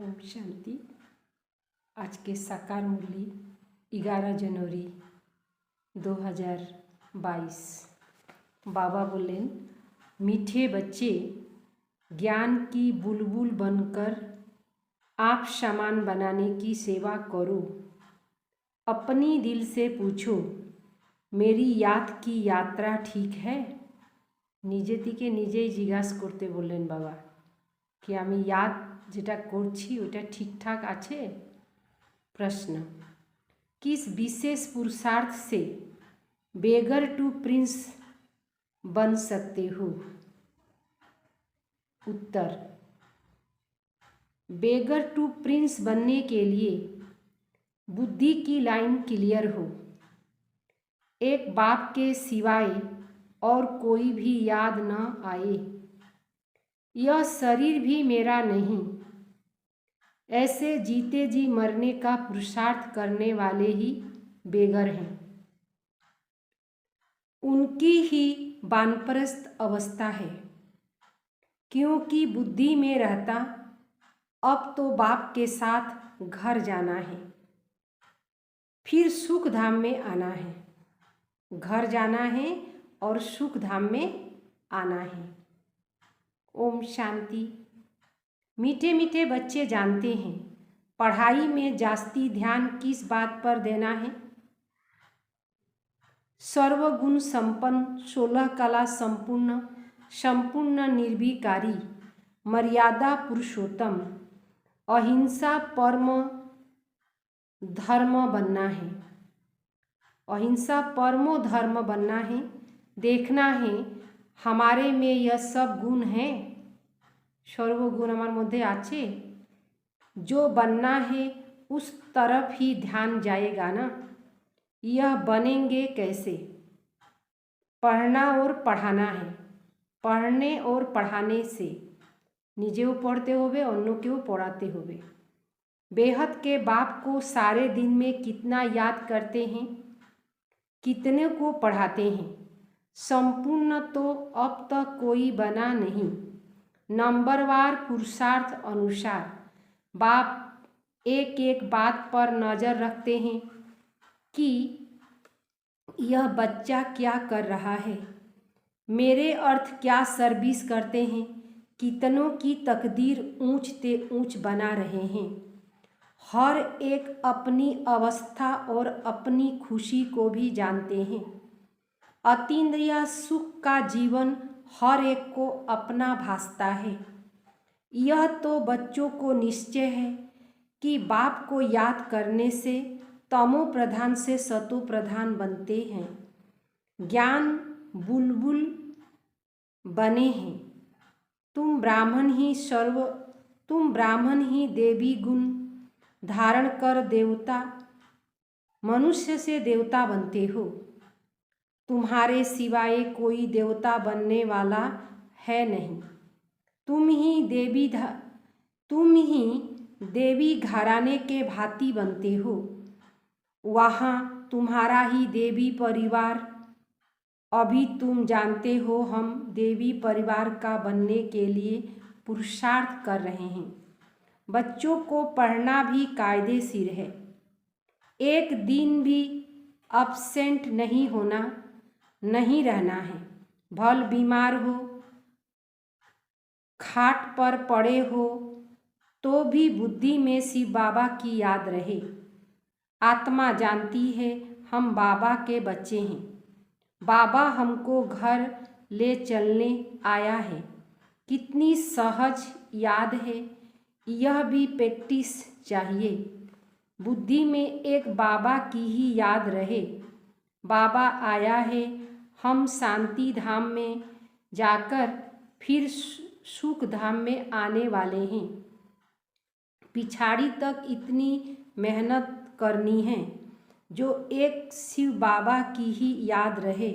ओम शांति। आज के साकार मुरली 11 जनवरी 2022। बाबा बोले, मीठे बच्चे, ज्ञान की बुलबुल बनकर आप सामान बनाने की सेवा करो। अपनी दिल से पूछो, मेरी याद की यात्रा ठीक है? নিজে থেকে নিজেই জিজ্ঞাসা করতে বললেন বাবা कि আমি याद যেটা করছি ওটা ঠিকঠাক আছে। प्रश्न, किस विशेष पुरुषार्थ से बेगर टू प्रिंस बन सकते हो? उत्तर, बेगर टू प्रिंस बनने के लिए बुद्धि की लाइन क्लियर हो। एक बाप के सिवाय और कोई भी याद न आए। यह शरीर भी मेरा नहीं। ऐसे जीते जी मरने का पुरुषार्थ करने वाले ही बेगर हैं। उनकी ही वानप्रस्थ अवस्था है, क्योंकि बुद्धि में रहता अब तो बाप के साथ घर जाना है, फिर सुख धाम में आना है। घर जाना है और सुख धाम में आना है। ओम शांति। मीठे मीठे बच्चे जानते हैं पढ़ाई में जास्ती ध्यान किस बात पर देना है? सर्वगुण संपन्न, 16 कला संपूर्ण, संपूर्ण निर्विकारी, मर्यादा पुरुषोत्तम, अहिंसा परम धर्म बनना है। अहिंसा परमो धर्म बनना है। देखना है हमारे में यह सब गुण हैं। सर्वगुण हमारे मध्य आछे। जो बनना है उस तरफ ही ध्यान जाएगा ना। यह बनेंगे कैसे? पढ़ना और पढ़ाना है। पढ़ने और पढ़ाने से निजेও पढ़ते होवे, अन्यों केও पढ़ाते होवे। बेहद के बाप को सारे दिन में कितना याद करते हैं, कितने को पढ़ाते हैं? संपूर्ण तो अब तक कोई बना नहीं। नंबरवार पुरुषार्थ अनुसार बाप एक एक बात पर नज़र रखते हैं कि यह बच्चा क्या कर रहा है, मेरे अर्थ क्या सर्विस करते हैं, कितनों की तकदीर ऊंच ते ऊंच बना रहे हैं। हर एक अपनी अवस्था और अपनी खुशी को भी जानते हैं। अतीन्द्रिय सुख का जीवन हर एक को अपना भासता है। यह तो बच्चों को निश्चय है कि बाप को याद करने से तमो प्रधान से सतो प्रधान बनते हैं। ज्ञान बुलबुल बने हैं। तुम ब्राह्मण ही देवी गुण धारण कर देवता, मनुष्य से देवता बनते हो। तुम्हारे सिवाय कोई देवता बनने वाला है नहीं। तुम ही देवी घराने के भांति बनते हो। वहाँ तुम्हारा ही देवी परिवार। अभी तुम जानते हो हम देवी परिवार का बनने के लिए पुरुषार्थ कर रहे हैं। बच्चों को पढ़ना भी कायदेशीर है। एक दिन भी अब्सेंट नहीं होना, नहीं रहना है। भल बीमार हो, खाट पर पड़े हो तो भी बुद्धि में शिव बाबा की याद रहे। आत्मा जानती है हम बाबा के बच्चे हैं। बाबा हमको घर ले चलने आया है। कितनी सहज याद है। यह भी प्रैक्टिस चाहिए। बुद्धि में एक बाबा की ही याद रहे। बाबा आया है, हम शांति धाम में जाकर फिर सुख धाम में आने वाले हैं। पिछाड़ी तक इतनी मेहनत करनी है जो एक शिव बाबा की ही याद रहे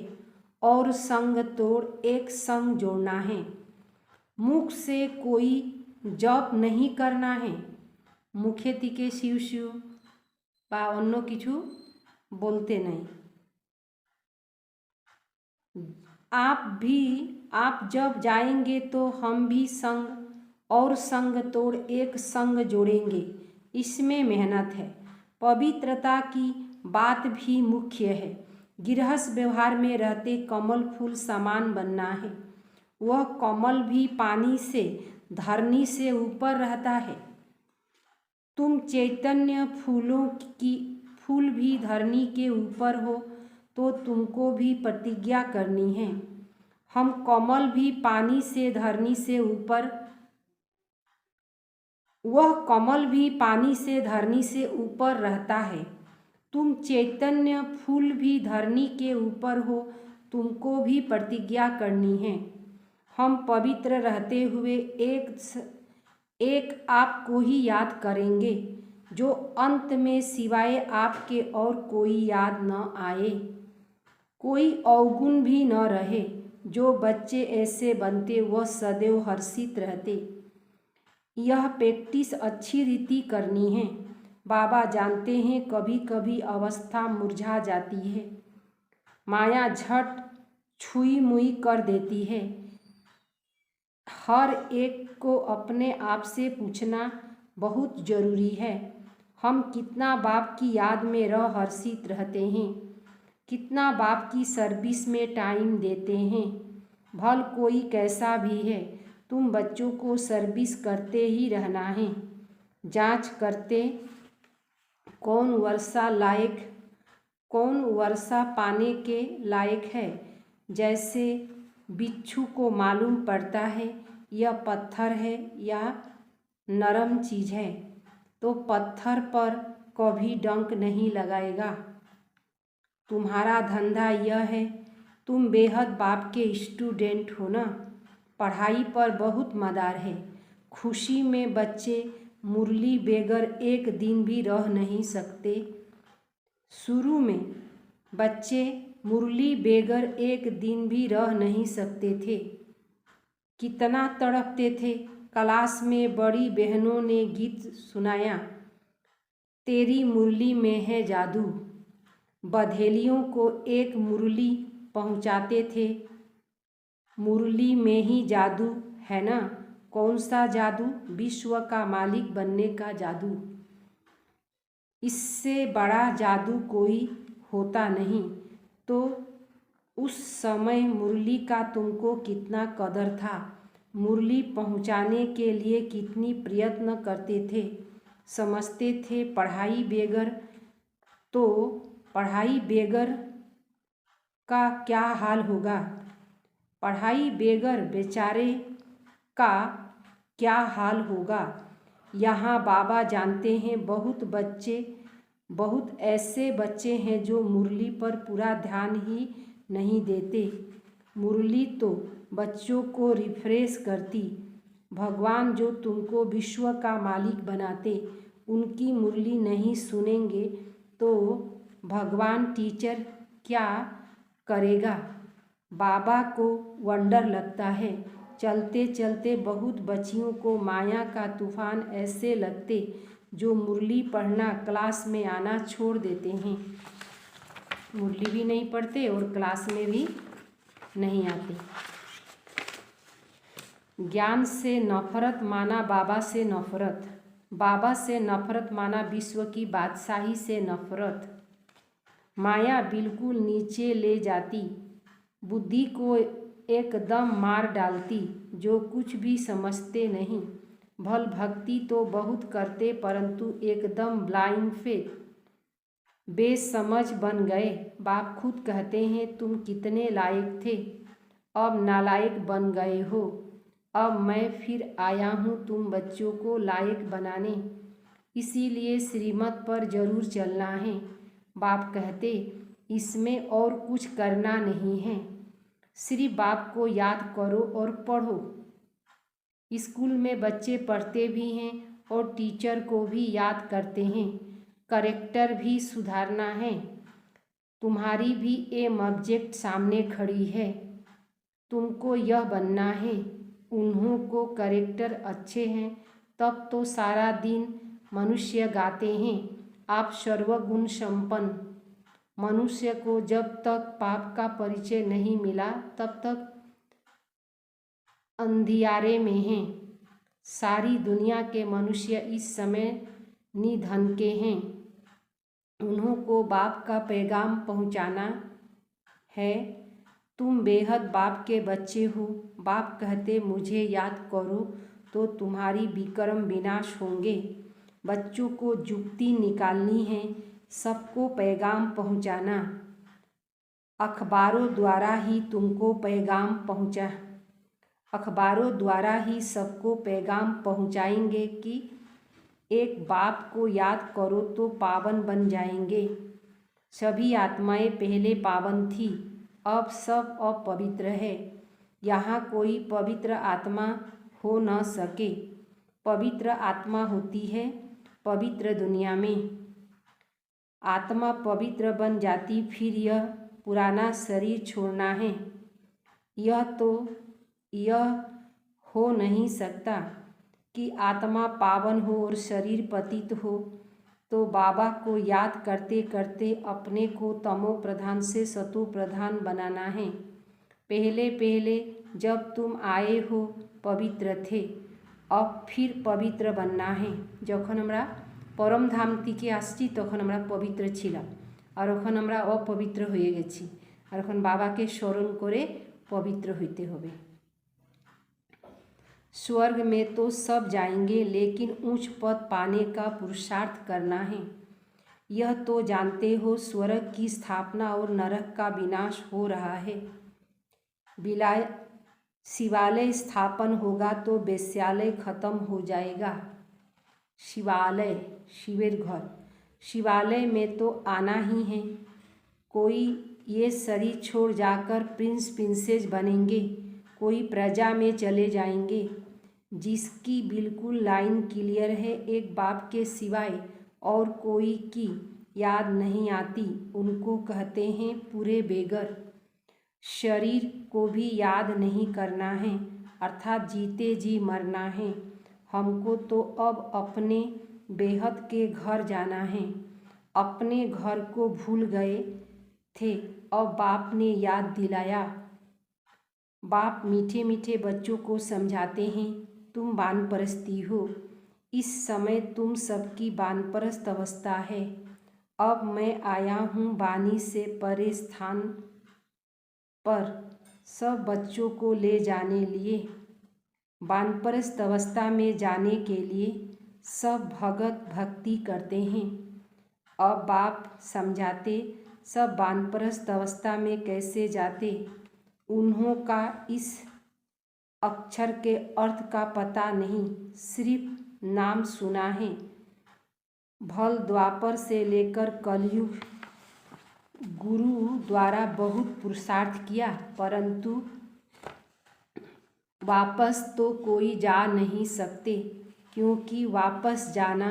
और संग तोड़ एक संग जोड़ना है। मुख से कोई जप नहीं करना है। मुखे থেকে शिव शिव বা অন্য কিছু बोलते नहीं। आप जब जाएंगे तो हम भी संग और संग तोड़ एक संग जोड़ेंगे, इसमें मेहनत है। पवित्रता की बात भी मुख्य है। गृहस्थ व्यवहार में रहते कमल फूल समान बनना है। वह कमल भी पानी से, धरनी से ऊपर रहता है। तुम चैतन्य फूल भी धरनी के ऊपर हो तो तुमको भी प्रतिज्ञा करनी है। हम कमल भी पानी से, धरनी से ऊपर, वह कमल भी पानी से, धरनी से ऊपर रहता है। तुम चैतन्य फूल भी धरनी के ऊपर हो, तुमको भी प्रतिज्ञा करनी है। हम पवित्र रहते हुए एक आपको ही याद करेंगे, जो अंत में सिवाय आपके और कोई याद न आए। कोई अवगुण भी न रहे। जो बच्चे ऐसे बनते वह सदैव हर्षित रहते। यह प्रैक्टिस अच्छी रीति करनी है। बाबा जानते हैं कभी कभी अवस्था मुरझा जाती है, माया झट छुई मुई कर देती है। हर एक को अपने आप से पूछना बहुत जरूरी है, हम कितना बाप की याद में रह हर्षित रहते हैं, कितना बाप की सर्विस में टाइम देते हैं। भल कोई कैसा भी है, तुम बच्चों को सर्विस करते ही रहना है। जांच करते कौन वर्षा पाने के लायक है। जैसे बिच्छू को मालूम पड़ता है यह पत्थर है या नरम चीज़ है, तो पत्थर पर कभी डंक नहीं लगाएगा। तुम्हारा धंधा यह है, तुम बेहद बाप के स्टूडेंट हो ना। पढ़ाई पर बहुत मदार है। खुशी में बच्चे मुरली बेगर एक दिन भी रह नहीं सकते। शुरू में बच्चे मुरली बेगर एक दिन भी रह नहीं सकते थे। कितना तड़पते थे। क्लास में बड़ी बहनों ने गीत सुनाया, तेरी मुरली में है जादू। बधेलियों को एक मुरली पहुंचाते थे, मुरली में ही जादू है ना। कौन सा जादू? विश्व का मालिक बनने का जादू। इससे बड़ा जादू कोई होता नहीं। तो उस समय मुरली का तुमको कितना कदर था, मुरली पहुंचाने के लिए कितनी प्रयत्न करते थे। समझते थे पढ़ाई बेगर का क्या हाल होगा, पढ़ाई बेगर बेचारे का क्या हाल होगा। यहाँ बाबा जानते हैं बहुत ऐसे बच्चे हैं जो मुरली पर पूरा ध्यान ही नहीं देते। मुरली तो बच्चों को रिफ्रेश करती। भगवान जो तुमको विश्व का मालिक बनाते, उनकी मुरली नहीं सुनेंगे तो भगवान टीचर क्या करेगा। बाबा को वंडर लगता है, चलते चलते बहुत बच्चियों को माया का तूफान ऐसे लगते जो मुरली पढ़ना, क्लास में आना छोड़ देते हैं। मुरली भी नहीं पढ़ते और क्लास में भी नहीं आते। ज्ञान से नफरत माना बाबा से नफरत, बाबा से नफरत माना विश्व की बादशाही से नफरत। माया बिल्कुल नीचे ले जाती, बुद्धि को एकदम मार डालती। जो कुछ भी समझते नहीं। भल भक्ति तो बहुत करते परंतु एकदम ब्लाइंड फेथ, बेसमझ बन गए। बाप खुद कहते हैं तुम कितने लायक थे, अब नालायक बन गए हो। अब मैं फिर आया हूँ तुम बच्चों को लायक बनाने, इसीलिए श्रीमत पर जरूर चलना है। बाप कहते इसमें और कुछ करना नहीं है, सिर्फ बाप को याद करो और पढ़ो। स्कूल में बच्चे पढ़ते भी हैं और टीचर को भी याद करते हैं। करेक्टर भी सुधारना है। तुम्हारी भी एम ऑब्जेक्ट सामने खड़ी है, तुमको यह बनना है। उन्हों को करेक्टर अच्छे हैं तब तो सारा दिन मनुष्य गाते हैं, आप सर्वगुण संपन्न। मनुष्य को जब तक पाप का परिचय नहीं मिला तब तक अंधियारे में हैं। सारी दुनिया के मनुष्य इस समय निधन के हैं। उन्हों को बाप का पैगाम पहुंचाना है। तुम बेहद बाप के बच्चे हो। बाप कहते मुझे याद करो तो तुम्हारी विक्रम विनाश होंगे। बच्चों को जुक्ति निकालनी है, सबको पैगाम पहुंचाना। अखबारों द्वारा ही तुमको पैगाम पहुंचा अखबारों द्वारा ही सबको पैगाम पहुंचाएंगे कि एक बाप को याद करो तो पावन बन जाएंगे। सभी आत्माएं पहले पावन थी, अब सब अपवित्र है। यहाँ कोई पवित्र आत्मा हो न सके। पवित्र आत्मा होती है पवित्र दुनिया में। आत्मा पवित्र बन जाती, फिर यह पुराना शरीर छोड़ना है। यह हो नहीं सकता कि आत्मा पावन हो और शरीर पतित हो। तो बाबा को याद करते करते अपने को तमो प्रधान से सतो प्रधान बनाना है। पहले पहले जब तुम आए हो पवित्र थे, अब फिर पवित्र बनना है। যখন আমরা পরম ধাম থেকে আসছি তখন আমরা পবিত্র ছিলাম, আর এখন আমরা অপবিত্র হয়ে গেছি, আর এখন বাবাকে স্মরণ করে পবিত্র হইতে হবে। स्वर्ग में तो सब जाएंगे, लेकिन उच्च पद पाने का पुरुषार्थ करना है। यह तो जानते हो स्वर्ग की स्थापना और नरक का विनाश हो रहा है। शिवालय स्थापन होगा तो वेश्यालय खत्म हो जाएगा। शिवालय शिवेर घर, शिवालय में तो आना ही है। कोई ये शरीर छोड़ जाकर प्रिंस प्रिंसेस बनेंगे, कोई प्रजा में चले जाएंगे। जिसकी बिल्कुल लाइन क्लियर है, एक बाप के सिवाय और कोई की याद नहीं आती, उनको कहते हैं पूरे बेगर। शरीर को भी याद नहीं करना है, अर्थात जीते जी मरना है। हमको तो अब अपने बेहद के घर जाना है। अपने घर को भूल गए थे, अब बाप ने याद दिलाया। बाप मीठे मीठे बच्चों को समझाते हैं, तुम वानप्रस्थी हो। इस समय तुम सबकी वानप्रस्थ अवस्था है। अब मैं आया हूँ वाणी से परे स्थान पर सब बच्चों को ले जाने लिए। वानप्रस्थ अवस्था में जाने के लिए सब भगत भक्ति करते हैं। अब बाप समझाते सब वानप्रस्थ अवस्था में कैसे जाते। उन्हों का इस अक्षर के अर्थ का पता नहीं, सिर्फ नाम सुना है। भल द्वापर से लेकर कलयुग गुरु द्वारा बहुत पुरुषार्थ किया, परंतु वापस तो कोई जा नहीं सकते, क्योंकि वापस जाना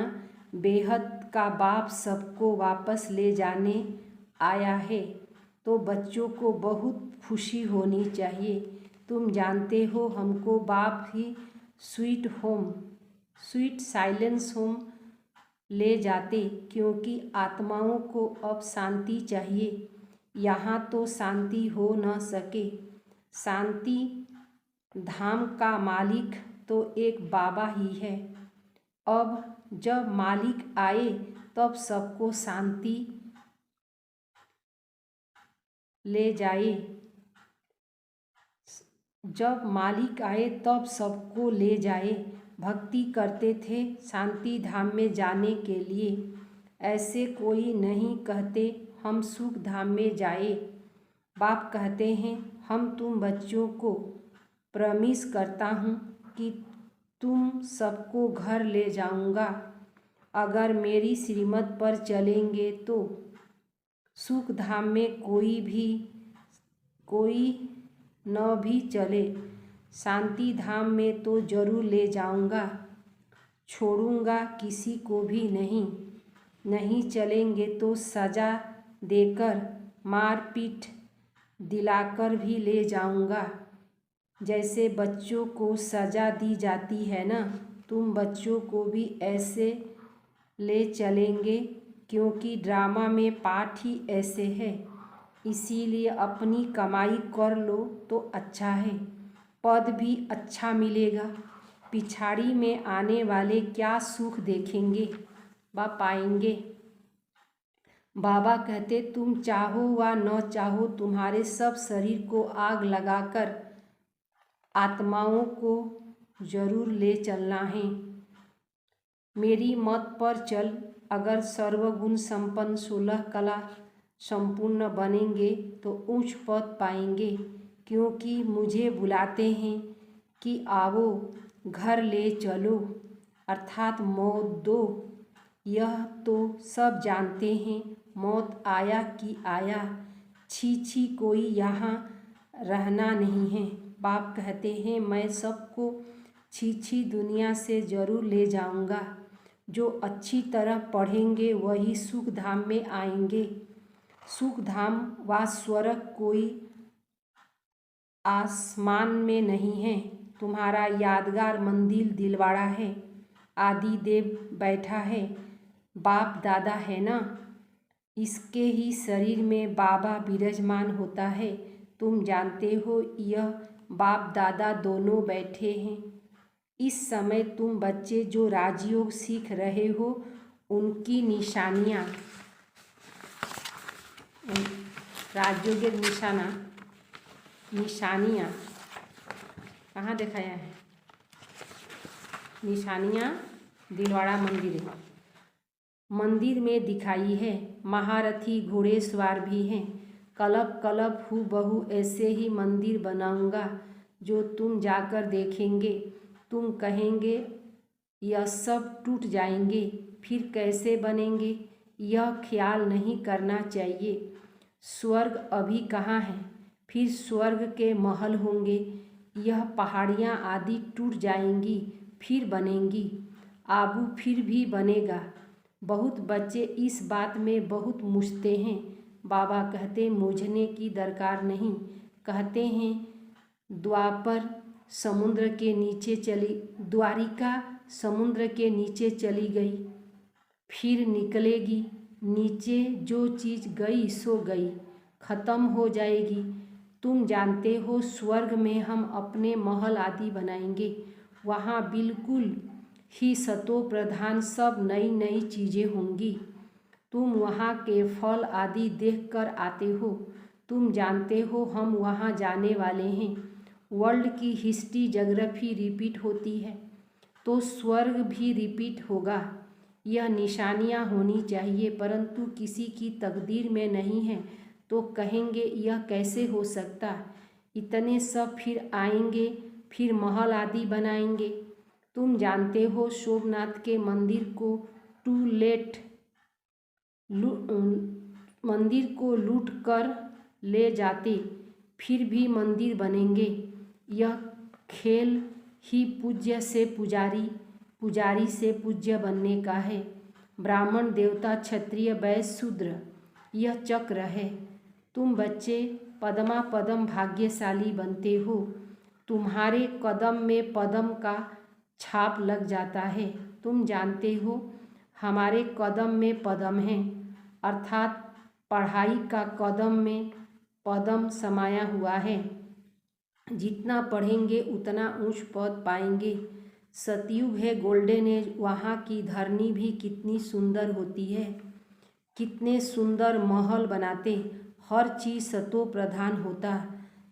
बेहद का बाप सबको वापस ले जाने आया है। तो बच्चों को बहुत खुशी होनी चाहिए। तुम जानते हो हमको बाप ही स्वीट साइलेंस होम ले जाते, क्योंकि आत्माओं को अब शांति चाहिए। यहाँ तो शांति हो न सके। शांति धाम का मालिक तो एक बाबा ही है। अब जब मालिक आए तब सबको शांति ले जाए। जब मालिक आए तब सबको ले जाए। भक्ति करते थे शांति धाम में जाने के लिए। ऐसे कोई नहीं कहते हम सुख धाम में जाए। बाप कहते हैं हम तुम बच्चों को प्रॉमिस करता हूँ कि तुम सबको घर ले जाऊँगा। अगर मेरी श्रीमत पर चलेंगे तो सुख धाम में कोई न भी चले, शांति धाम में तो जरूर ले जाऊँगा। छोड़ूंगा किसी को भी नहीं। नहीं चलेंगे तो सज़ा देकर मार पीट दिलाकर भी ले जाऊँगा। जैसे बच्चों को सज़ा दी जाती है ना, तुम बच्चों को भी ऐसे ले चलेंगे, क्योंकि ड्रामा में पाठ ही ऐसे है। इसीलिए अपनी कमाई कर लो तो अच्छा है, पद भी अच्छा मिलेगा, पिछाड़ी में आने वाले क्या सुख देखेंगे व पाएंगे। बाबा कहते तुम चाहो व न चाहो तुम्हारे सब शरीर को आग लगाकर आत्माओं को जरूर ले चलना है। मेरी मत पर चल, अगर सर्वगुण संपन्न 16 कला संपूर्ण बनेंगे तो उच्च पद पाएंगे, क्योंकि मुझे बुलाते हैं कि आओ घर ले चलो, अर्थात मौत दो। यह तो सब जानते हैं, मौत आया कि आया, छी छी कोई यहाँ रहना नहीं है। बाप कहते हैं मैं सबको छी छी दुनिया से जरूर ले जाऊंगा। जो अच्छी तरह पढ़ेंगे वही सुख धाम में आएंगे। सुख धाम व स्वर्ग कोई आसमान में नहीं है। तुम्हारा यादगार मंदिर दिलवाड़ा है, आदि देव बैठा है, बाप दादा है ना, इसके ही शरीर में बाबा विराजमान होता है। तुम जानते हो यह बाप दादा दोनों बैठे हैं। इस समय तुम बच्चे जो राजयोग सीख रहे हो उनकी निशानियाँ, राजयोग निशानियाँ कहाँ दिखाया है? निशानियाँ दिलवाड़ा मंदिर में दिखाई है। महारथी घोड़ेसवार भी हैं। कलब कलब हूबहू ऐसे ही मंदिर बनाऊंगा जो तुम जाकर देखेंगे। तुम कहेंगे यह सब टूट जाएंगे, फिर कैसे बनेंगे? यह ख्याल नहीं करना चाहिए। स्वर्ग अभी कहाँ है? फिर स्वर्ग के महल होंगे। यह पहाड़ियाँ आदि टूट जाएंगी फिर बनेंगी। आबू फिर भी बनेगा। बहुत बच्चे इस बात में बहुत मूझते हैं। बाबा कहते मूझने की दरकार नहीं। कहते हैं द्वारिका समुद्र के नीचे चली गई, फिर निकलेगी। नीचे जो चीज़ गई सो गई, ख़त्म हो जाएगी। तुम जानते हो स्वर्ग में हम अपने महल आदि बनाएंगे। वहाँ बिल्कुल ही सतो प्रधान सब नई नई चीज़ें होंगी। तुम वहाँ के फल आदि देखकर आते हो। तुम जानते हो हम वहाँ जाने वाले हैं। वर्ल्ड की हिस्ट्री ज्योग्राफी रिपीट होती है तो स्वर्ग भी रिपीट होगा। यह निशानियाँ होनी चाहिए, परंतु किसी की तकदीर में नहीं है तो कहेंगे यह कैसे हो सकता। इतने सब फिर आएंगे, फिर महल आदि बनाएंगे। तुम जानते हो सोमनाथ के मंदिर को लूट कर ले जाते, फिर भी मंदिर बनेंगे। यह खेल ही पूज्य से पुजारी, पुजारी से पूज्य बनने का है। ब्राह्मण देवता क्षत्रिय वैश्य शूद्र, यह चक्र है। तुम बच्चे पदमा पदम भाग्यशाली बनते हो। तुम्हारे कदम में पदम का छाप लग जाता है। तुम जानते हो हमारे कदम में पदम है, अर्थात पढ़ाई का कदम में पदम समाया हुआ है। जितना पढ़ेंगे उतना ऊंच पद पाएंगे। सतयुग है, गोल्डन एज। वहाँ की धरनी भी कितनी सुंदर होती है, कितने सुंदर महल बनाते। हर चीज़ सतो प्रधान होता,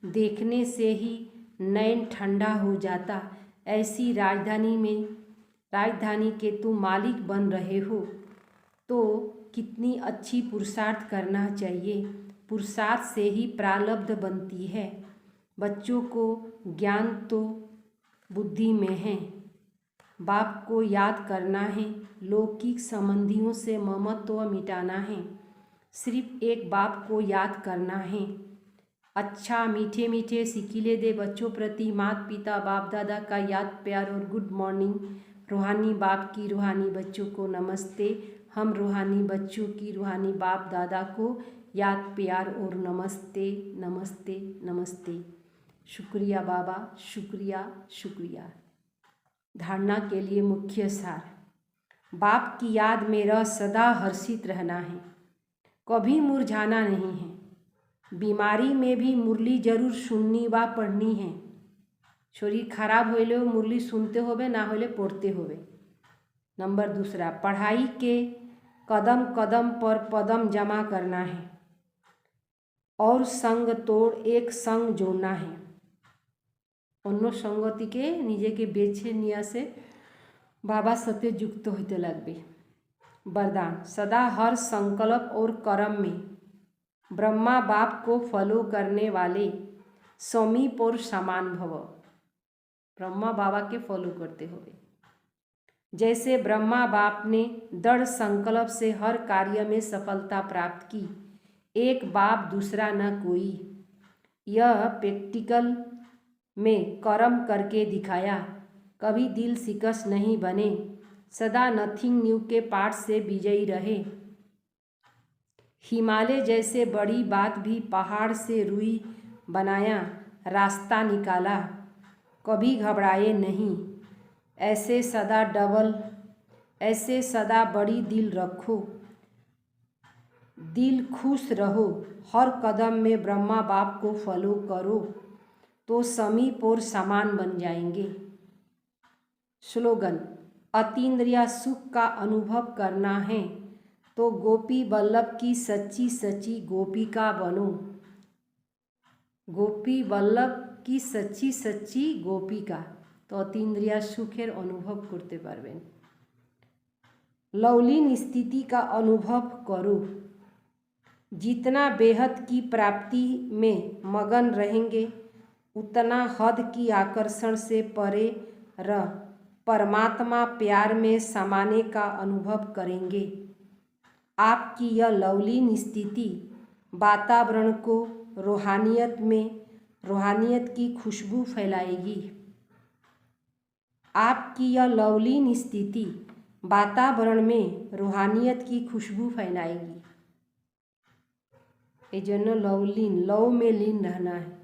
देखने से ही नैन ठंडा हो जाता। ऐसी राजधानी के तुम मालिक बन रहे हो तो कितनी अच्छी पुरुषार्थ करना चाहिए। पुरुषार्थ से ही प्रारब्ध बनती है। बच्चों को ज्ञान तो बुद्धि में है। बाप को याद करना है, लौकिक संबंधियों से ममत्व मिटाना है। सिर्फ एक बाप को याद करना है। अच्छा मीठे मीठे सिकीले दे बच्चों प्रति माता पिता बाप दादा का याद प्यार और गुड मॉर्निंग। रूहानी बाप की रूहानी बच्चों को नमस्ते। हम रूहानी बच्चों की रूहानी बाप दादा को याद प्यार और नमस्ते नमस्ते नमस्ते। शुक्रिया बाबा, शुक्रिया शुक्रिया। धारणा के लिए मुख्य सार। बाप की याद में रह सदा हर्षित रहना है, कभी मुरझाना नहीं है। बीमारी में भी मुरली जरूर सुननी व पढ़नी है। शरीर खराब होइले मुरली सुनते होबे ना होइले पढ़ते होबे। नंबर दूसरा, पढ़ाई के कदम कदम पर पदम जमा करना है और संग तोड़ एक संग जोड़ना है। अन्य संगति के निजे के बेचे निया से बाबा सत्य युक्त होते लगबे। वरदान, सदा हर संकल्प और कर्म में ब्रह्मा बाप को फॉलो करने वाले समीप और समान भव। ब्रह्मा बाबा के फॉलो करते हुए जैसे ब्रह्मा बाप ने दृढ़ संकल्प से हर कार्य में सफलता प्राप्त की, एक बाप दूसरा न कोई। यह प्रैक्टिकल में कर्म करके दिखाया, कभी दिल शिकस्त नहीं बने, सदा नथिंग न्यू के पाठ से विजयी रहे। हिमालय जैसे बड़ी बात भी पहाड़ से रुई बनाया, रास्ता निकाला, कभी घबराए नहीं। ऐसे सदा बड़ी दिल रखो, दिल खुश रहो, हर कदम में ब्रह्मा बाप को फॉलो करो तो समीप और समान बन जाएंगे। स्लोगन, अतीन्द्रिय सुख का अनुभव करना है तो गोपी वल्लभ की सच्ची सच्ची गोपिका बनो। गोपी वल्लभ की सच्ची सच्ची गोपिका तो अतीन्द्रिय सुखेर अनुभव करते पारबेन। लवलीन स्थिति का अनुभव करो, जितना बेहद की प्राप्ति में मगन रहेंगे उतना हद की आकर्षण से परे रह परमात्मा प्यार में समाने का अनुभव करेंगे। आपकी यह लवलीन स्थिति वातावरण को रूहानियत की खुशबू फैलाएगी। आपकी यह लवलीन स्थिति वातावरण में रूहानियत की खुशबू फैलाएगी। ये जन्य लव में लीन रहना है।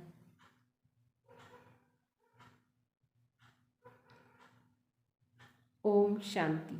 ओम शांति।